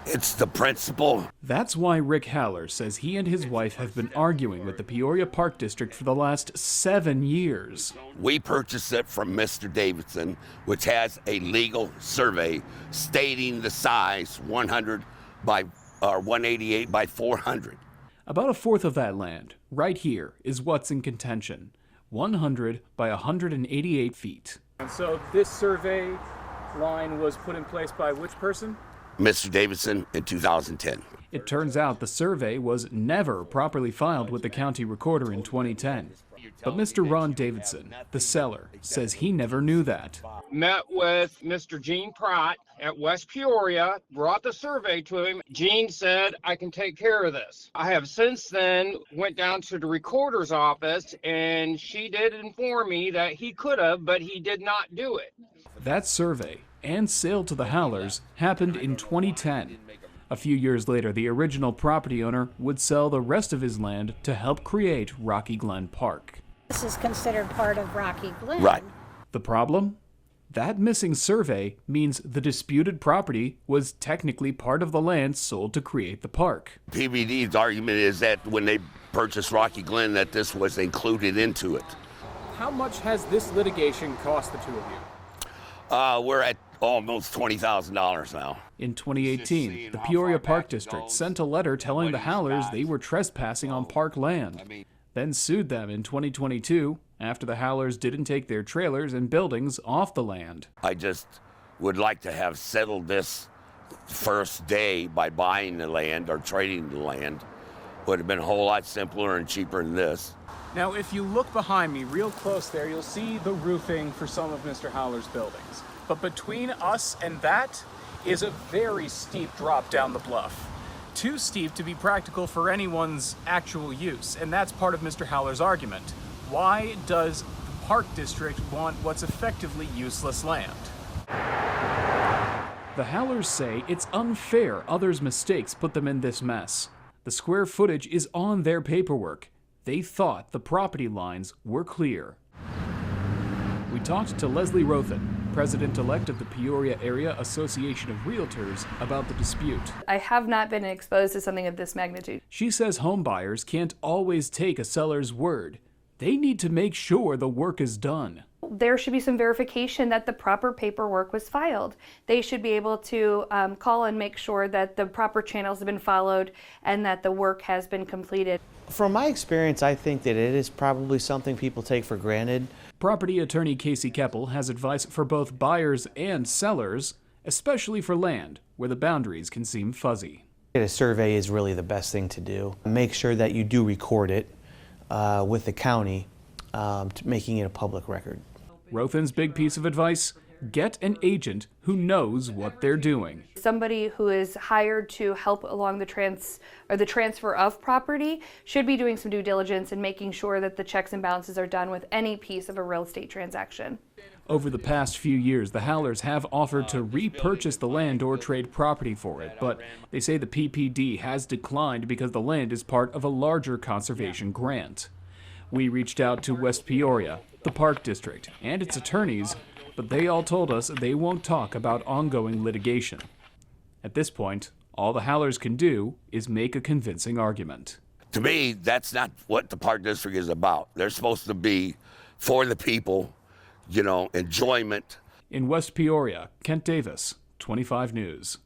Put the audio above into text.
It's the principle. That's why Rick Hallor says he and his wife have been arguing with the Peoria Park District for the last 7 years. We purchased it from Mr. Davidson, which has a legal survey stating the size 100 by 188 by 400. About a fourth of that land, right here, is what's in contention. 100 by 188 feet. And so this survey line was put in place by which person? Mr. Davidson in 2010. It turns out the survey was never properly filed with the county recorder in 2010. But Mr. Ron Davidson, the seller, says he never knew that. Met with Mr. Gene Pratt at West Peoria, brought the survey to him. Gene said, I can take care of this. I have since then went down to the recorder's office, and she did inform me that he could have, but he did not do it. That survey and sale to the Hallors happened in 2010. A few years later, the original property owner would sell the rest of his land to help create Rocky Glen Park. This is considered part of Rocky Glen. Right. The problem? That missing survey means the disputed property was technically part of the land sold to create the park. PBD's argument is that when they purchased Rocky Glen, that this was included into it. How much has this litigation cost the two of you? We're at almost $20,000 now. In 2018, the Peoria Park District sent a letter telling the Hallors they were trespassing on park land, then sued them in 2022 after the Hallors didn't take their trailers and buildings off the land. I just would like to have settled this first day by buying the land or trading the land. Would have been a whole lot simpler and cheaper than this. Now, if you look behind me real close there, you'll see the roofing for some of Mr. Hallor's buildings. But between us and that is a very steep drop down the bluff. Too steep to be practical for anyone's actual use, and that's part of Mr. Hallor's argument. Why does the Park District want what's effectively useless land? The Hallors say it's unfair others' mistakes put them in this mess. The square footage is on their paperwork. They thought the property lines were clear. We talked to Leslie Rothen, president-elect of the Peoria Area Association of Realtors, about the dispute. I have not been exposed to something of this magnitude. She says home buyers can't always take a seller's word. They need to make sure the work is done. There should be some verification that the proper paperwork was filed. They should be able to call and make sure that the proper channels have been followed and that the work has been completed. From my experience, I think that it is probably something people take for granted. Property attorney Casey Keppel has advice for both buyers and sellers, especially for land where the boundaries can seem fuzzy. A survey is really the best thing to do. Make sure that you do record it with the county, making it a public record. Rothen's big piece of advice: get an agent who knows what they're doing. Somebody who is hired to help along the transfer of property should be doing some due diligence and making sure that the checks and balances are done with any piece of a real estate transaction. Over the past few years, the Hallors have offered to repurchase the land or trade property for it, but they say the PPD has declined because the land is part of a larger conservation grant. We reached out to West Peoria, the Park District, and its attorneys, but they all told us they won't talk about ongoing litigation. At this point, all the Hallors can do is make a convincing argument. To me, that's not what the Park District is about. They're supposed to be for the people, you know, enjoyment. In West Peoria, Kent Davis, 25 News.